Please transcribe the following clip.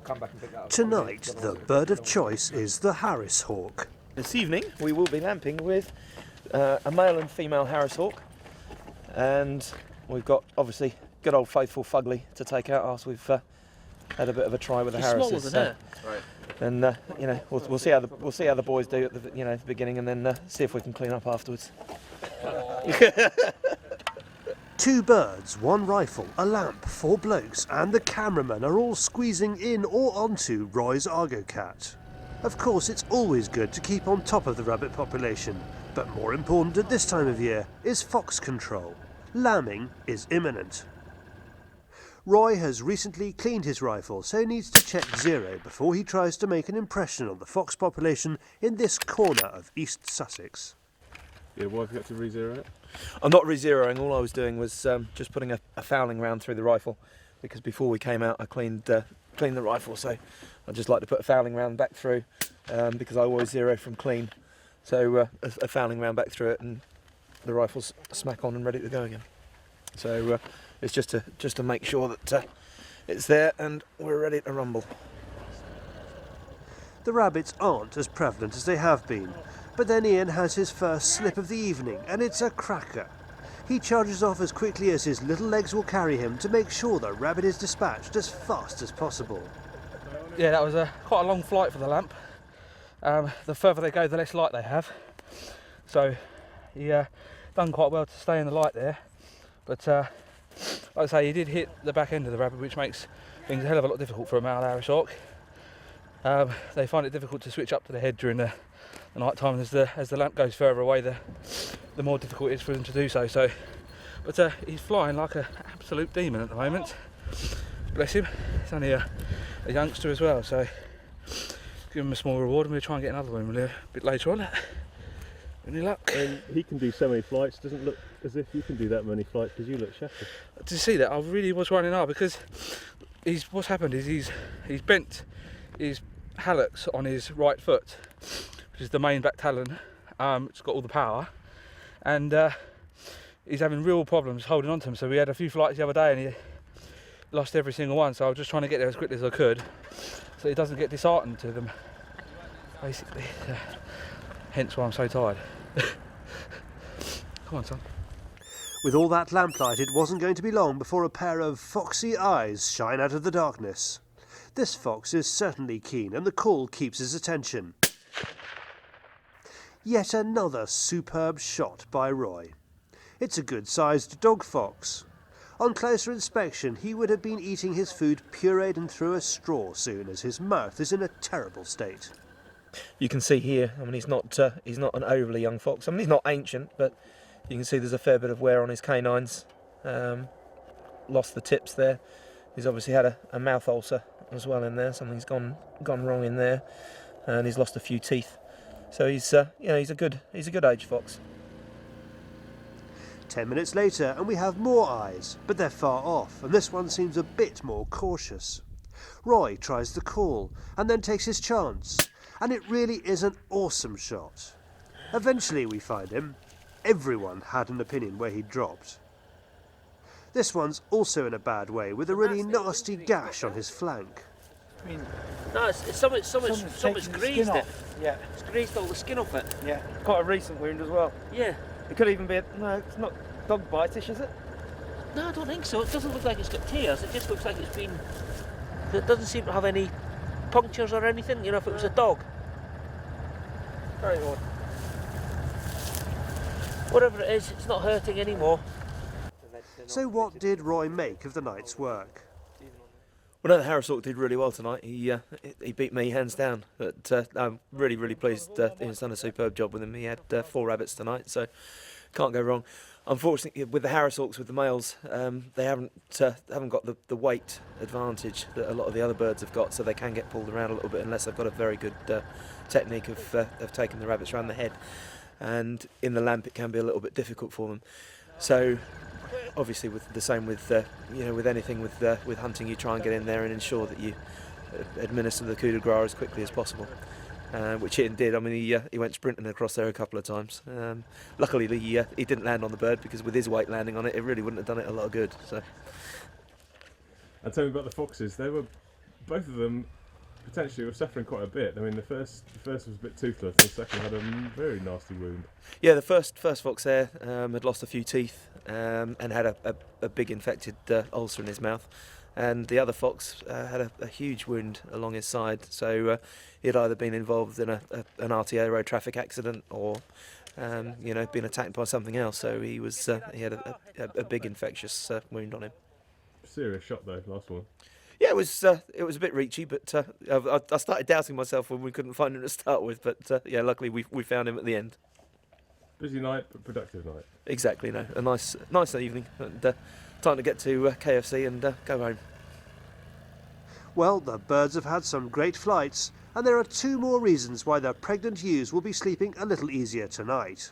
come back and pick that up. Tonight, the bird of choice is the Harris hawk. This evening we will be lamping with a male and female Harris hawk, and we've got obviously good old faithful Fugly to take out after we've had a bit of a try with the Harrises. Smaller than her. Right. And you know, we'll see how the boys do at the the beginning, and then see if we can clean up afterwards. Two birds, one rifle, a lamp, 4 blokes and the cameraman are all squeezing in or onto Roy's Argo cat. Of course, it's always good to keep on top of the rabbit population, but more important at this time of year is fox control. Lambing is imminent. Roy has recently cleaned his rifle, so he needs to check zero before he tries to make an impression on the fox population in this corner of East Sussex. Yeah, why have you got to re-zero it? I'm not re-zeroing. All I was doing was just putting a fouling round through the rifle, because before we came out I cleaned the rifle, so I just like to put a fouling round back through, because I always zero from clean. So a fouling round back through it, and the rifle's smack on and ready to go again. So it's just to make sure that it's there and we're ready to rumble. The rabbits aren't as prevalent as they have been, but then Ian has his first slip of the evening and it's a cracker. He charges off as quickly as his little legs will carry him to make sure the rabbit is dispatched as fast as possible. Yeah, that was quite a long flight for the lamp. The further they go, the less light they have. So he done quite well to stay in the light there. But like I say, he did hit the back end of the rabbit, which makes things a hell of a lot difficult for a male Harris hawk. They find it difficult to switch up to the head during the night time. As the lamp goes further away, the more difficult it is for them to do so. But he's flying like an absolute demon at the moment. Bless him. He's only a youngster as well, so give him a small reward, and we'll try and get another one a bit later on. Any luck? And he can do so many flights. Doesn't look as if you can do that many flights, because you look shattered. Did you see that? I really was running hard, because what's happened is he's bent his hallux on his right foot, which is the main back talon. It's got all the power, and he's having real problems holding on to him. So we had a few flights the other day and he lost every single one, so I was just trying to get there as quickly as I could so he doesn't get disheartened to them, basically. Hence why I'm so tired. Come on, son. With all that lamplight, it wasn't going to be long before a pair of foxy eyes shine out of the darkness. This fox is certainly keen, and the call keeps his attention. Yet another superb shot by Roy. It's a good-sized dog fox. On closer inspection, he would have been eating his food pureed and through a straw soon, as his mouth is in a terrible state. You can see here, I mean, he's not an overly young fox. I mean, he's not ancient, but you can see there's a fair bit of wear on his canines. Lost the tips there. He's obviously had a mouth ulcer as well in there. Something's gone wrong in there, and he's lost a few teeth. So he's a good age fox. 10 minutes later and we have more eyes, but they're far off, and this one seems a bit more cautious. Roy tries the call and then takes his chance, and it really is an awesome shot. Eventually we find him. Everyone had an opinion where he dropped. This one's also in a bad way, with a really nasty gash on his flank. I mean, no, something's grazed it. Yeah. It's grazed all the skin off it. Yeah, quite a recent wound as well. Yeah. It could even be no, it's not dog bite-ish, is it? No, I don't think so. It doesn't look like it's got tears. It just looks like it's been... It doesn't seem to have any punctures or anything, you know, if it was a dog. Very odd. Whatever it is, it's not hurting anymore. So what did Roy make of the night's work? Well, no, the Harris hawk did really well tonight. He beat me hands down, but I'm really pleased. He's done a superb job with him. He had 4 rabbits tonight, so can't go wrong. Unfortunately, with the Harris hawks, with the males, they haven't got the weight advantage that a lot of the other birds have got, so they can get pulled around a little bit unless they've got a very good technique of taking the rabbits around the head. And in the lamp, it can be a little bit difficult for them. So obviously, with the same with with anything with hunting, you try and get in there and ensure that you administer the coup de grace as quickly as possible, which Ian did. I mean, he went sprinting across there a couple of times. Luckily, he didn't land on the bird, because with his weight landing on it, it really wouldn't have done it a lot of good. So. And tell me about the foxes. They were both of them potentially were suffering quite a bit. I mean, the first was a bit toothless, and the second had a very nasty wound. Yeah, the first fox there had lost a few teeth and had a big infected ulcer in his mouth, and the other fox had a huge wound along his side. So he'd either been involved in an RTA road traffic accident or been attacked by something else. So he had a big infectious wound on him. Serious shot though, last one. Yeah, it was a bit reachy, but I started doubting myself when we couldn't find him to start with. But yeah, luckily we found him at the end. Busy night, but productive night. Exactly, no, a nice evening, and time to get to KFC and go home. Well, the birds have had some great flights, and there are 2 more reasons why the pregnant ewes will be sleeping a little easier tonight.